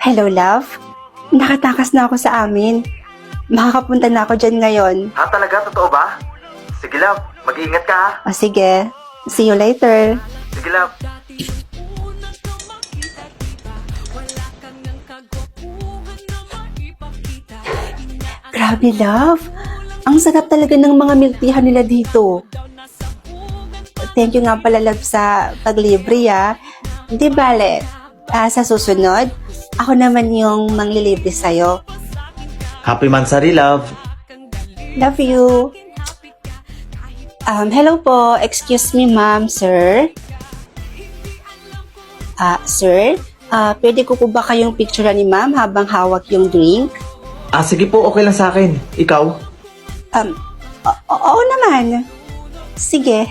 Hello, love. Nakatakas na ako sa amin. Makakapunta na ako dyan ngayon. Ha, talaga? Totoo ba? Sige, love. Mag-iingat ka, ha? O sige, see you later. Sige, love. Grabe, love. Ang sarap talaga ng mga milk teahan nila dito. Thank you nga pala, love, sa paglibre, ah. Di bale, sa susunod, ako naman yung manglilibre sa'yo. Happy Mansari, love. Love you. Hello po. Excuse me, ma'am, sir. Sir, pwede ko po ba kayong picture ni ma'am habang hawak yung drink? Sige po, okay lang sa akin. Ikaw? Oo naman. Sige.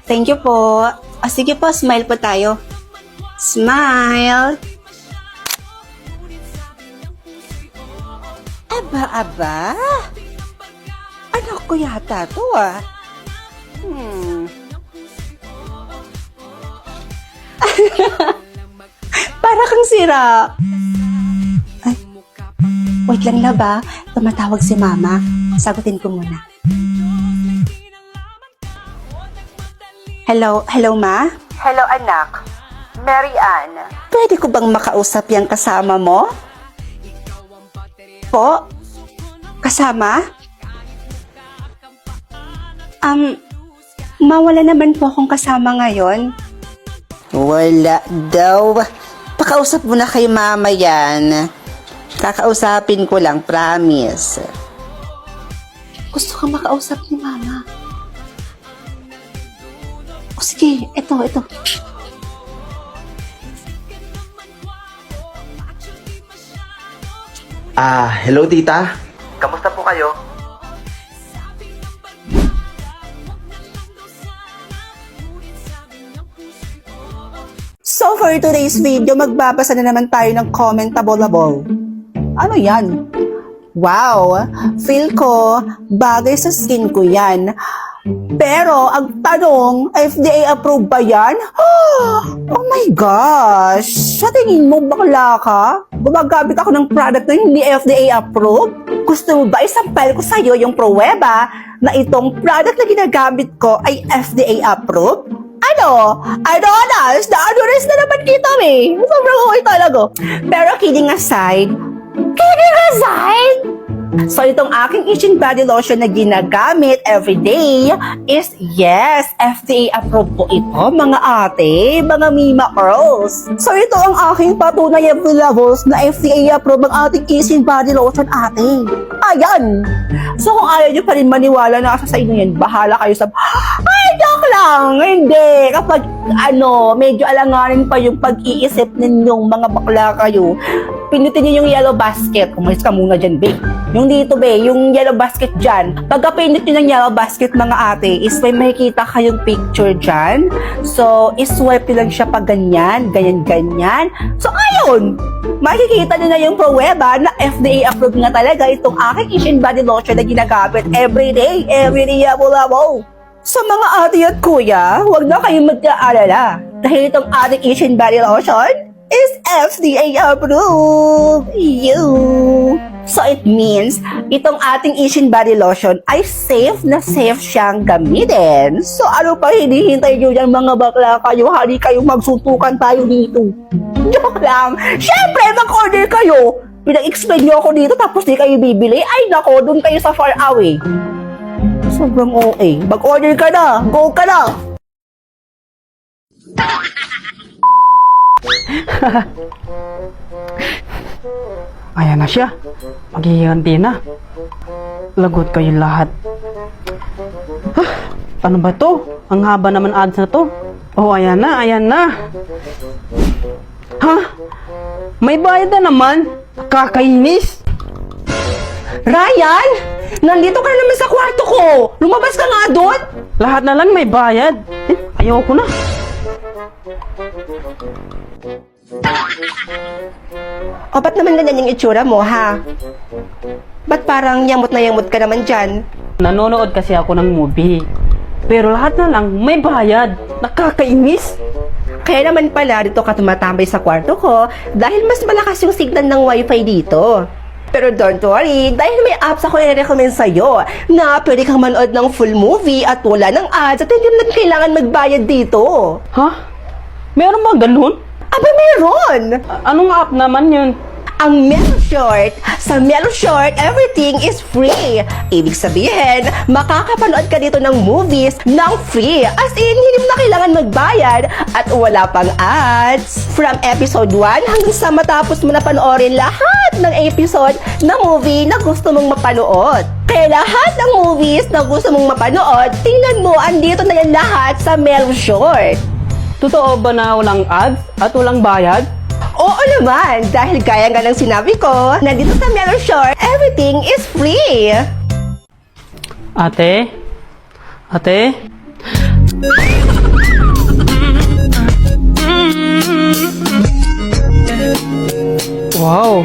Thank you po. Sige po, smile po tayo. Smile. Aba. Anak ko yata to, ah. Para kang sira. Ay, wait lang, laba. Tumatawag si mama. Sagutin ko muna. Hello, ma? Hello, anak. Mary Ann. Pwede ko bang makausap yung kasama mo? Po? Kasama? Mawala naman po akong kasama ngayon. Wala daw. Pakausap mo na kay mama yan. Kakausapin ko lang, promise. Gusto kang makausap ni mama. O sige, ito. Hello, tita. Kamusta po kayo? So for today's video, magbabasa na naman tayo ng commentable. Ano yan? Wow! Feel ko, bagay sa skin ko yan. Pero, ang tanong, FDA approved ba yan? Oh my gosh! Sa tingin mo, bakla ka? Gumagamit ako ng product na hindi FDA approved? Gusto mo ba isampal ko sa'yo yung pruweba na itong product na ginagamit ko ay FDA approved? Ano? Adonis! Na-adonis na naman kita, eh. Sobrang okay talaga. Pero kidding aside, so itong aking Itching Body Lotion na ginagamit everyday is, yes, FDA approved po ito, mga ate, mga Mima Girls. So ito ang aking patunay levels na FDA approved ang ating Itching Body Lotion, ate. Ayan. So kung ayaw nyo pa rin maniwala na sa inyo yan, bahala kayo sa... Ay, joke lang! Hindi. Kapag, medyo alanganin pa yung pag-iisip ninyong mga bakla kayo, pinutin nyo yung yellow basket. Umalis ka muna dyan, babe. Yung dito, babe, yung yellow basket dyan. Pagka pinut nyo ng yellow basket, mga ate, is may makikita kayong picture dyan. So, iswipe nyo lang siya pag ganyan. So, ayun! Makikita nyo na yung pruweba na FDA approved nga talaga itong aking Itching Body Lotion na ginagamit everyday. Sa mga ate at kuya, huwag na kayong mag-aalala. Dahil itong ating Itching Body Lotion is FDA approved. So it means, itong ating Itching Body Lotion ay safe siyang gamitin. So ano pa hinihintay nyo yan, mga bakla kayo? Hali kayo, magsuntukan tayo dito. Joke lang. Siyempre, mag-order kayo. Pinag-explain nyo ako dito tapos di kayo bibili. Ay nako, dun kayo sa far away. Sobrang OA. Mag-order ka na. Go ka na. Ayan na siya. Maghihiganti na. Lagot kayo lahat. Ano ba to? Ang haba naman ads na to. Oh, ayan na. Ha? May bayad na naman. Kakainis. Ryan! Nandito ka na naman sa kwarto ko. Lumabas ka nga doon. Lahat na lang may bayad. Ayoko na. O, ba't naman ganyan yung itsura mo, ha? Ba't parang yamot na yamot ka naman dyan? Nanonood kasi ako ng movie. Pero lahat na lang may bayad. Nakakainis. Kaya naman pala dito ka tumatambay sa kwarto ko dahil mas malakas yung signal ng wifi dito. Pero don't worry, dahil may apps ako i-recommend sa'yo na pwede kang manood ng full movie at wala ng ads at hindi na kailangan magbayad dito. Ha? Meron ba ganun? Aba, meron! Anong app naman yun? Ang Meloshort. Sa Meloshort, everything is free. Ibig sabihin, makakapanood ka dito ng movies ng free. As in, hindi mo na kailangan magbayad at wala pang ads. From episode 1 hanggang sa matapos mo na panoorin lahat ng episode ng movie na gusto mong mapanood. Kaya lahat ng movies na gusto mong mapanood, tingnan mo, andito na yan lahat sa Meloshort. Totoo ba na walang ads at walang bayad? Oo naman, dahil gaya nga ng sinabi ko, na dito sa Meloshort, everything is free. Ate? Ate? Wow!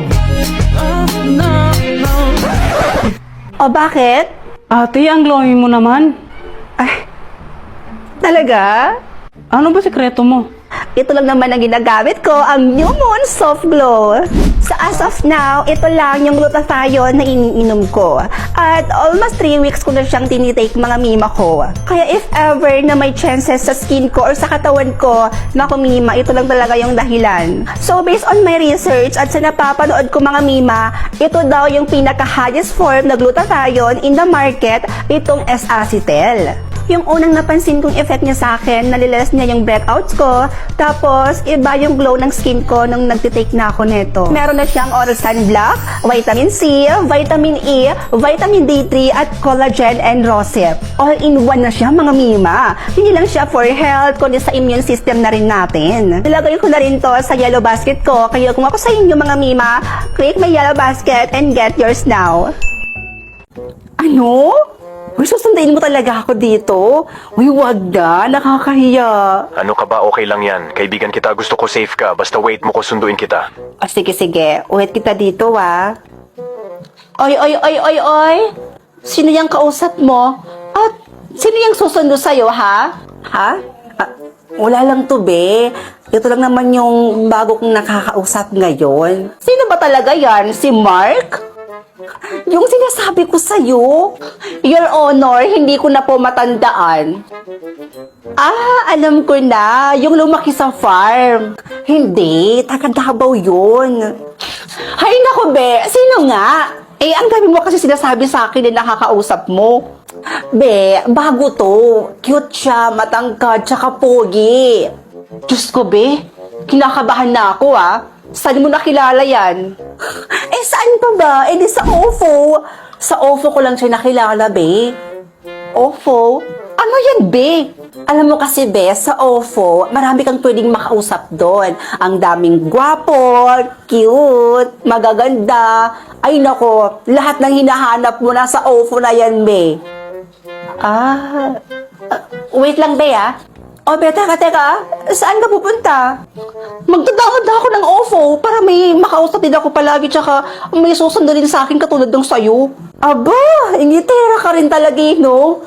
O bakit? Ate, ang glowing mo naman. Ay, talaga? Ano ba sekreto mo? Ito lang naman ang ginagamit ko, ang New Moon Soft Glow. So as of now, ito lang yung glutathione na iniinom ko. At almost 3 weeks ko na siyang tinitake mga mima ko. Kaya if ever na may chances sa skin ko or sa katawan ko na kumima, ito lang talaga yung dahilan. So based on my research at sa napapanood ko mga mima, ito daw yung pinaka-highest form na glutathione in the market, itong S-acetyl. Yung unang napansin kong effect niya sa akin, nalilas niya yung breakouts ko, tapos iba yung glow ng skin ko nung nagtitake na ako neto. Meron na siyang oral sunblock, vitamin C, vitamin E, vitamin D3 at collagen and rosette. All in one na siya mga mima. Hindi lang siya for health, kundi sa immune system na rin natin. Nilagay ko na rin to sa yellow basket ko, kaya kung ako sa inyo mga mima, click my yellow basket and get yours now. Ano? Uy, susundain mo talaga ako dito. Uy, wag na. Nakakahiya. Ano ka ba? Okay lang yan. Kaibigan kita, gusto ko safe ka. Basta wait mo ko, sunduin kita. O, sige. Uwit kita dito, Oy. Sino yung kausap mo? At sino yung susundo sa'yo, ha? Ha? Wala lang to, be. Ito lang naman yung bago kong nakakausap ngayon. Sino ba talaga yan? Si Mark? Yung sinasabi ko sa'yo, Your Honor, hindi ko na po matandaan. Alam ko na, yung lumaki sa farm. Hindi, taga Davao yun. Hay nako, be, sino nga? Ang dami mo kasi sinasabi sa akin na nakakausap mo. Be, bago to. Cute siya, matangkad, tsaka pogi. Diyos ko, be, kinakabahan na ako, Saan mo nakilala yan? Saan pa ba? Di sa OFO. Sa OFO ko lang siya nakilala, be. OFO? Ano yan, be? Alam mo kasi, be, sa OFO, marami kang pwedeng makausap doon. Ang daming gwapo, cute, magaganda. Ay nako, lahat ng hinahanap mo na sa OFO na yan, be. Wait lang, be, O, be, teka. Saan ka pupunta? Magdadakad ako ng OFO para may makausap din ako palagi tsaka may susundo din sa akin katulad ng sayo. Aba, ingitera ka rin talaga, no?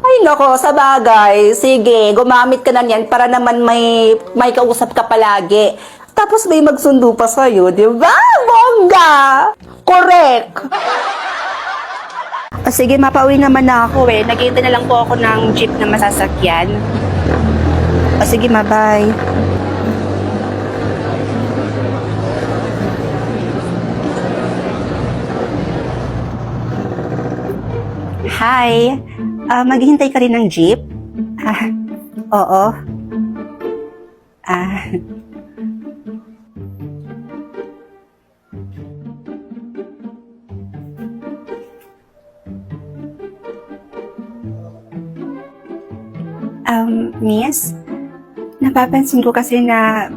Ay, nako, sa bagay. Sige, gumamit ka na niyan para naman may kausap ka palagi. Tapos may magsundo pa sa'yo, di ba? Bongga! Correct! Sige, mapauwi naman na ako Naghihintay na lang po ako ng jeep na masasakyan. Sige, bye. Hi. Maghihintay ka rin ng jeep? Oo. Miss? Napapansin ko kasi na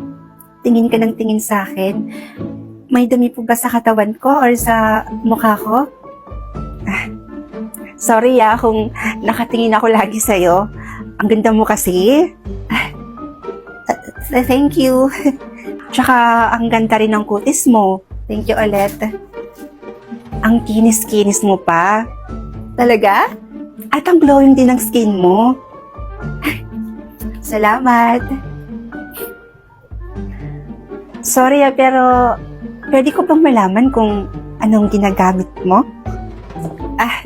tingin ka ng tingin sa akin. May dumi po ba sa katawan ko or sa mukha ko? Sorry kung nakatingin ako lagi sa'yo. Ang ganda mo kasi. Thank you. Tsaka ang ganda rin ng kutis mo. Thank you ulit. Ang kinis-kinis mo pa. Talaga? At ang glowing din ng skin mo. Salamat. Sorry pero pwede ko bang malaman kung anong ginagamit mo? Ah,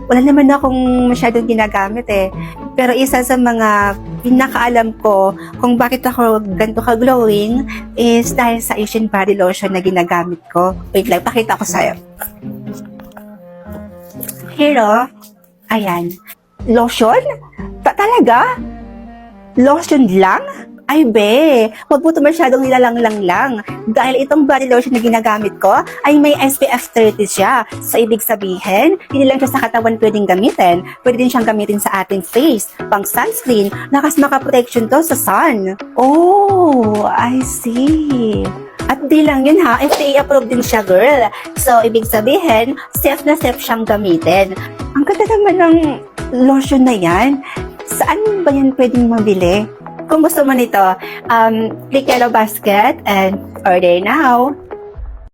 wala naman akong masyadong ginagamit eh. Pero isa sa mga pinakaalam ko kung bakit ako ganito ka-glowing is dahil sa Asian body lotion na ginagamit ko. Wait lang, pakita ko sa'yo. Here, oh. Ayan. Lotion? Talaga? Lotion lang? Ay, be, huwag mo ito masyadong nilalanglang lang. Dahil itong body lotion na ginagamit ko ay may SPF 30 siya. So, ibig sabihin, hindi lang siya sa katawan pwedeng gamitin. Pwede din siyang gamitin sa ating face, pang sunscreen, nakas maka-protection to sa sun. Oh, I see. At di lang yun ha, FDA approved din siya, girl. So, ibig sabihin, safe na safe siyang gamitin. Ang ganda naman ng lotion na yan. Saan ba yan pwedeng mabili? Kung gusto mo nito, click yellow basket and order now.